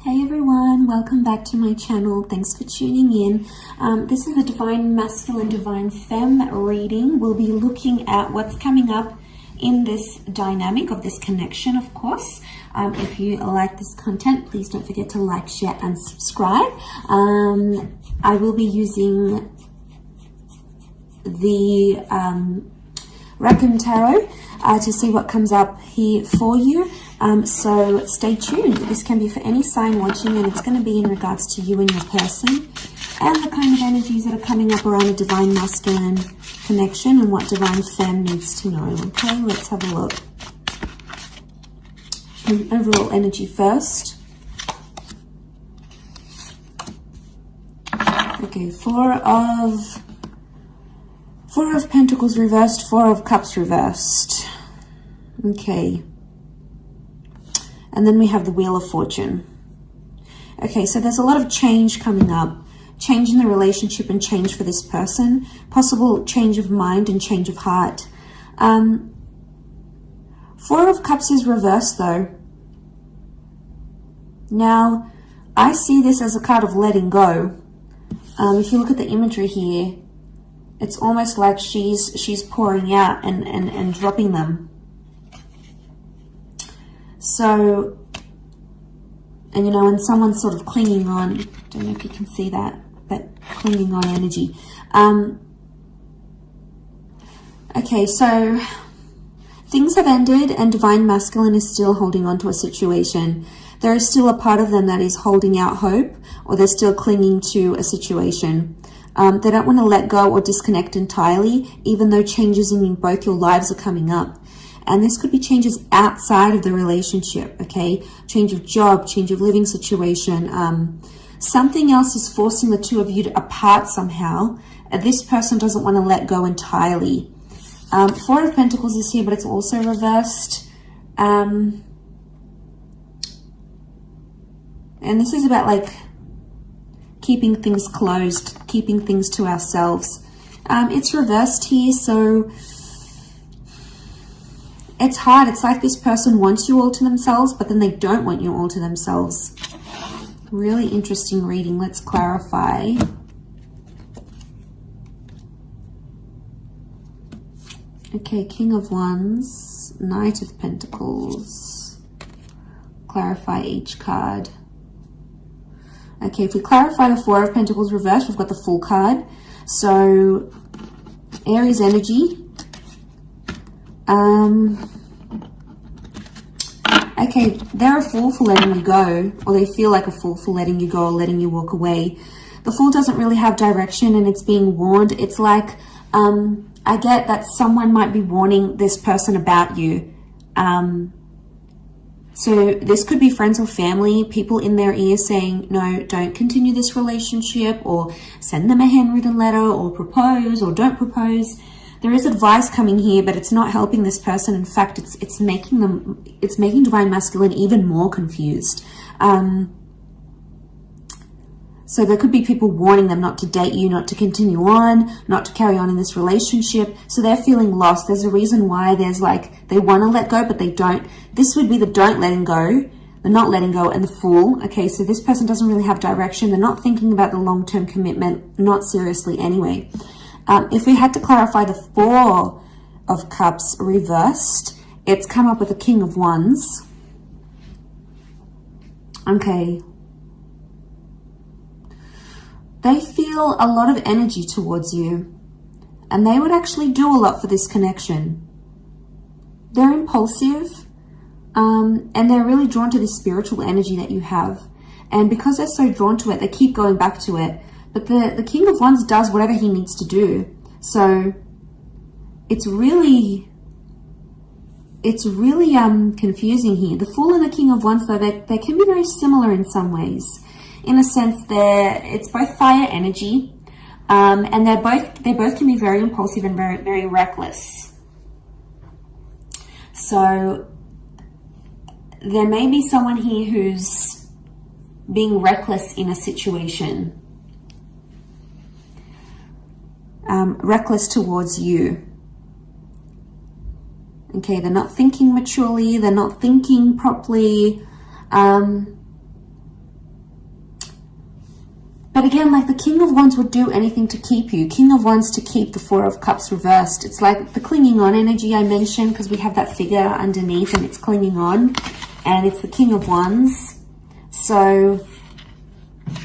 Hey everyone, welcome back to my channel. Thanks for tuning in. This is a Divine Masculine, Divine Femme reading. We'll be looking at what's coming up in this dynamic of this connection, of course. If you like this content, please don't forget to like, share, and subscribe. I will be using the Reckon Tarot to see what comes up here for you. So stay tuned. This can be for any sign watching, and it's going to be in regards to you and your person and the kind of energies that are coming up around a Divine Masculine connection and what Divine Femme needs to know. Okay, let's have a look. Overall energy first. Okay, Four of Pentacles reversed, Four of Cups reversed. Okay. And then we have the Wheel of Fortune. Okay, so there's a lot of change coming up. Change in the relationship and change for this person. Possible change of mind and change of heart. Four of Cups is reversed though. Now, I see this as a card of letting go. If you look at the imagery here, it's almost like she's pouring out and dropping them. So, and you know, when someone's sort of clinging on, don't know if you can see that clinging on energy. Okay, so things have ended and Divine Masculine is still holding on to a situation. There is still a part of them that is holding out hope, or they're still clinging to a situation. They don't want to let go or disconnect entirely, even though changes in both your lives are coming up. And this could be changes outside of the relationship, okay? Change of job, change of living situation. Something else is forcing the two of you apart somehow. This person doesn't want to let go entirely. Four of Pentacles is here, but it's also reversed. And this is about like keeping things closed, keeping things to ourselves. It's reversed here, so it's hard. It's like this person wants you all to themselves, but then they don't want you all to themselves. Really interesting reading. Let's clarify. Okay, King of Wands, Knight of Pentacles. Clarify each card. Okay, if we clarify the Four of Pentacles reversed, we've got the Fool card. So, Aries energy. Okay, they're a fool for letting you go, or they feel like a fool for letting you go or letting you walk away. The Fool doesn't really have direction and it's being warned. It's like, I get that someone might be warning this person about you. So this could be friends or family, people in their ear saying, no, don't continue this relationship, or send them a handwritten letter, or propose, or don't propose. There is advice coming here, but it's not helping this person. In fact, it's making Divine Masculine even more confused. So there could be people warning them not to date you, not to continue on, not to carry on in this relationship. So they're feeling lost. There's a reason why there's like, they want to let go, but they don't. This would be the don't letting go, the not letting go, and the Fool. Okay, so this person doesn't really have direction. They're not thinking about the long-term commitment, not seriously anyway. If we had to clarify the Four of Cups reversed, it's come up with a King of Wands. Okay. They feel a lot of energy towards you, and they would actually do a lot for this connection. They're impulsive, and they're really drawn to this spiritual energy that you have. And because they're so drawn to it, they keep going back to it. But the King of Wands does whatever he needs to do. So it's really confusing here. The Fool and the King of Wands, though, they can be very similar in some ways. In a sense, it's both fire energy, and they both can be very impulsive and very, very reckless. So there may be someone here who's being reckless in a situation. Reckless towards you. Okay, they're not thinking maturely, they're not thinking properly. But again, like the King of Wands would do anything to keep you. King of Wands to keep the Four of Cups reversed. It's like the clinging on energy I mentioned, because we have that figure underneath and it's clinging on. And it's the King of Wands. So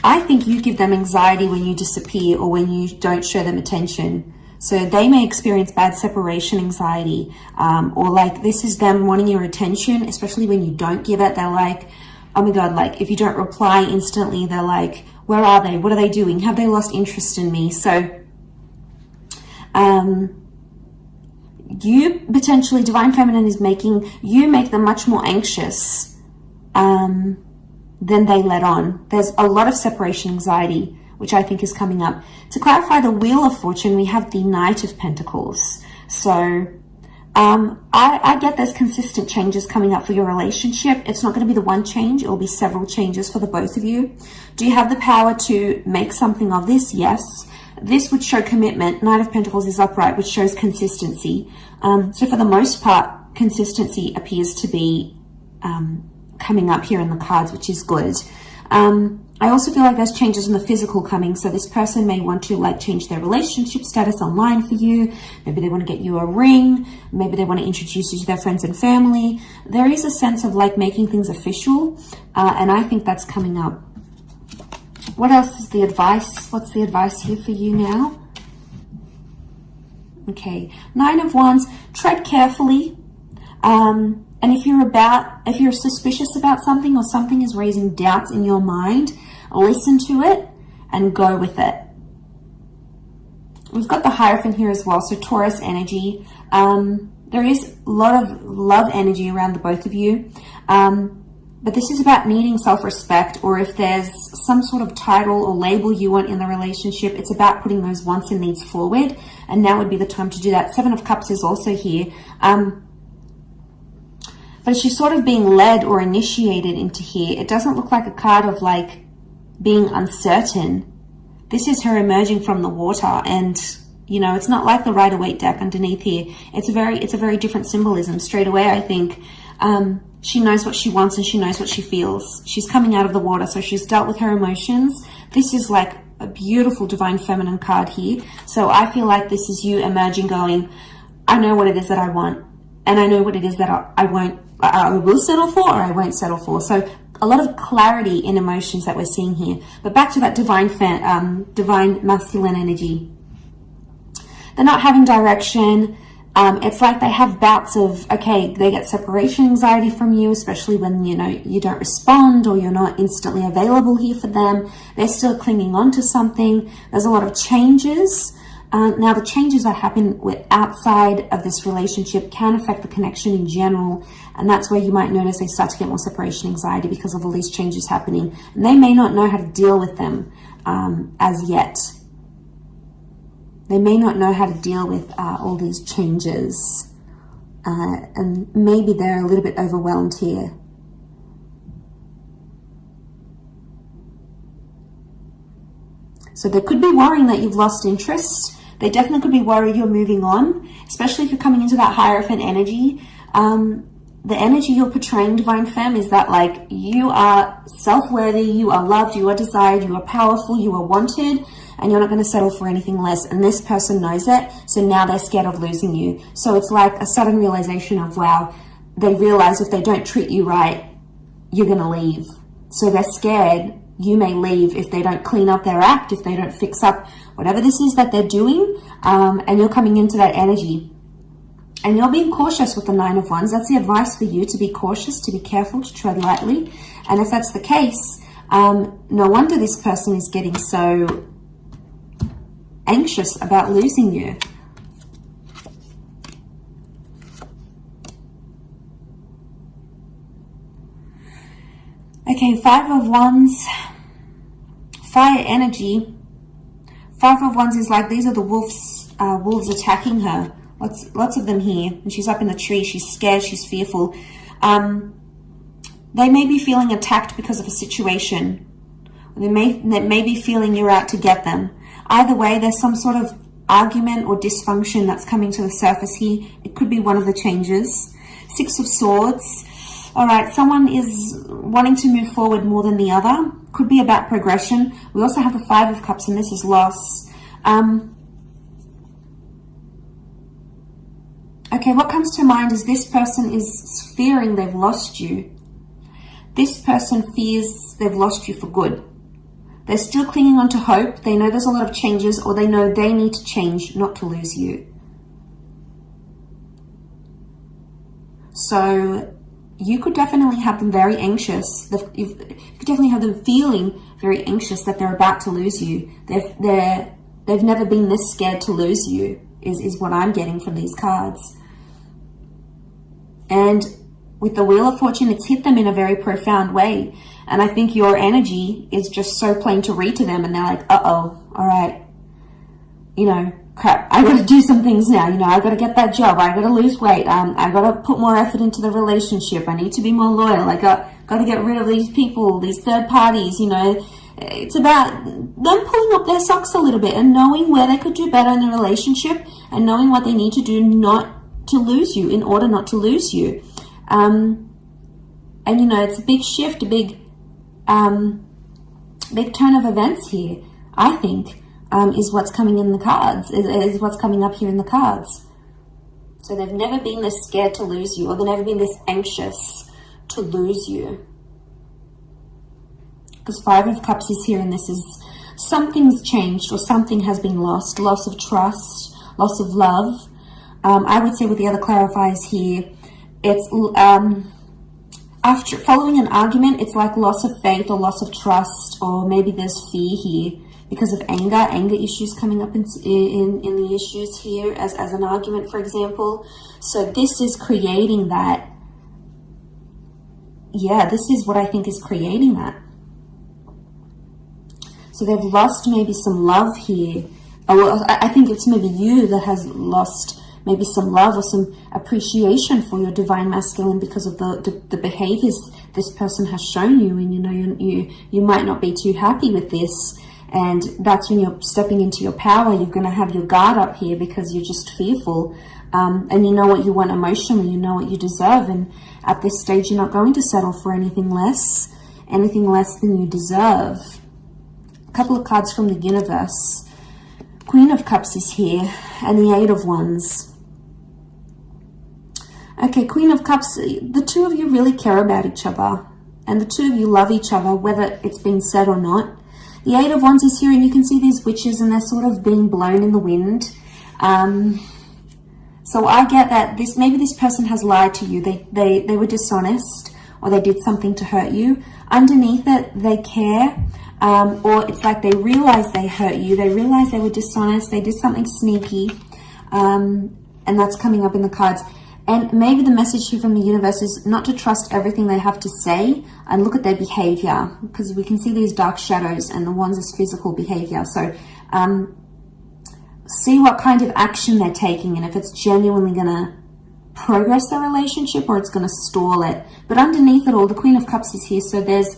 I think you give them anxiety when you disappear or when you don't show them attention. So they may experience bad separation anxiety, or like this is them wanting your attention, especially when you don't give it. They're like, oh my God, like if you don't reply instantly, they're like, where are they? What are they doing? Have they lost interest in me? So you potentially, Divine Feminine is making you make them much more anxious than they let on. There's a lot of separation anxiety, which I think is coming up. To clarify the Wheel of Fortune, we have the Knight of Pentacles. So I get there's consistent changes coming up for your relationship. It's not going to be the one change. It will be several changes for the both of you. Do you have the power to make something of this? Yes. This would show commitment. Knight of Pentacles is upright, which shows consistency. So for the most part, consistency appears to be coming up here in the cards, which is good. I also feel like there's changes in the physical coming. So this person may want to like change their relationship status online for you. Maybe they want to get you a ring. Maybe they want to introduce you to their friends and family. There is a sense of like making things official. And I think that's coming up. What else is the advice? What's the advice here for you now? Okay. Nine of Wands. Tread carefully. And if you're suspicious about something or something is raising doubts in your mind, listen to it and go with it. We've got the Hierophant here as well, so Taurus energy. There is a lot of love energy around the both of you. But this is about needing self-respect, or if there's some sort of title or label you want in the relationship, it's about putting those wants and needs forward. And now would be the time to do that. Seven of Cups is also here. But she's sort of being led or initiated into here. It doesn't look like a card of like being uncertain. This is her emerging from the water, and you know, it's not like the Rider-Waite deck underneath here. It's a very different symbolism. Straight away, I think she knows what she wants and she knows what she feels. She's coming out of the water, so she's dealt with her emotions. This is like a beautiful Divine Feminine card here. So I feel like this is you emerging, going, I know what it is that I want, and I know what it is that I will settle for, or I won't settle for. So a lot of clarity in emotions that we're seeing here. But back to that divine masculine energy. They're not having direction. It's like they have bouts of, okay, they get separation anxiety from you, especially when, you know, you don't respond or you're not instantly available here for them. They're still clinging on to something. There's a lot of changes. Now, the changes that happen outside of this relationship can affect the connection in general. And that's where you might notice they start to get more separation anxiety because of all these changes happening. And they may not know how to deal with them as yet. They may not know how to deal with all these changes. And maybe they're a little bit overwhelmed here. So they could be worrying that you've lost interest. They definitely could be worried you're moving on, especially if you're coming into that Hierophant energy. The energy you're portraying, Divine Femme, is that like you are self-worthy, you are loved, you are desired, you are powerful, you are wanted, and you're not going to settle for anything less. And this person knows it, so now they're scared of losing you. So it's like a sudden realization of, wow, they realize if they don't treat you right, you're going to leave. So they're scared you may leave if they don't clean up their act, if they don't fix up whatever this is that they're doing, and you're coming into that energy. And you're being cautious with the Nine of Wands. That's the advice for you, to be cautious, to be careful, to tread lightly. And if that's the case, no wonder this person is getting so anxious about losing you. Okay, Five of Wands, fire energy. Five of Wands is like, these are the wolves attacking her. Lots of them here. And she's up in the tree. She's scared. She's fearful. They may be feeling attacked because of a situation. They may be feeling you're out to get them. Either way, there's some sort of argument or dysfunction that's coming to the surface here. It could be one of the changes. Six of Swords. All right, someone is wanting to move forward more than the other. Could be about progression. We also have the Five of Cups, and this is loss. Okay, what comes to mind is this person is fearing they've lost you. This person fears they've lost you for good. They're still clinging on to hope. They know there's a lot of changes, or they know they need to change not to lose you. So you could definitely have them very anxious. You could definitely have them feeling very anxious that they're about to lose you. They've never been this scared to lose you, is what I'm getting from these cards. And with the Wheel of Fortune, it's hit them in a very profound way. And I think your energy is just so plain to read to them. And they're like, uh-oh, all right. You know, crap, I got to do some things now. You know, I got to get that job. I got to lose weight. I got to put more effort into the relationship. I need to be more loyal. I got to get rid of these people, these third parties, you know. It's about them pulling up their socks a little bit and knowing where they could do better in the relationship and knowing what they need to do not to lose you, in order not to lose you. And, you know, it's a big shift, a big turn of events here, I think, is what's coming in the cards, is what's coming up here in the cards. So they've never been this scared to lose you, or they've never been this anxious to lose you. Because Five of Cups is here, and this is something's changed, or something has been lost. Loss of trust, loss of love. I would say with the other clarifiers here, it's after following an argument, it's like loss of faith or loss of trust, or maybe there's fear here because of anger issues coming up in the issues here as an argument, for example. So this is creating that. Yeah, this is what I think is creating that. So they've lost maybe some love here. Or I think it's maybe you that has lost maybe some love or some appreciation for your divine masculine because of the behaviors this person has shown you. And, you know, you might not be too happy with this. And that's when you're stepping into your power. You're going to have your guard up here because you're just fearful. And you know what you want emotionally. You know what you deserve. And at this stage, you're not going to settle for anything less than you deserve. A couple of cards from the universe. Queen of Cups is here, and the Eight of Wands. Okay, Queen of Cups, the two of you really care about each other, and the two of you love each other, whether it's been said or not. The Eight of Wands is here, and you can see these witches, and they're sort of being blown in the wind. So I get that maybe this person has lied to you. They were dishonest, or they did something to hurt you. Underneath it, they care. Or it's like they realize they hurt you. They realize they were dishonest. They did something sneaky. And that's coming up in the cards. And maybe the message here from the universe is not to trust everything they have to say and look at their behavior, because we can see these dark shadows, and the Wands is physical behavior. So see what kind of action they're taking, and if it's genuinely going to progress the relationship or it's going to stall it. But underneath it all, the Queen of Cups is here. So there's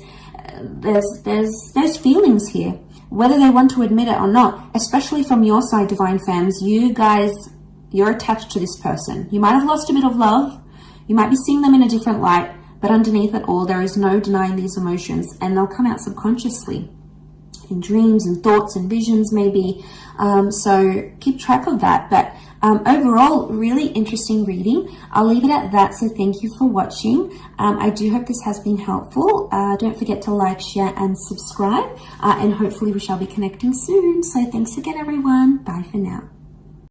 feelings here, whether they want to admit it or not, especially from your side, divine fams. You guys, you're attached to this person. You might have lost a bit of love. You might be seeing them in a different light, but underneath it all, there is no denying these emotions, and they'll come out subconsciously in dreams and thoughts and visions maybe. So keep track of that. But overall, really interesting reading. I'll leave it at that. So thank you for watching. I do hope this has been helpful. Don't forget to like, share, and subscribe. And hopefully we shall be connecting soon. So thanks again, everyone. Bye for now.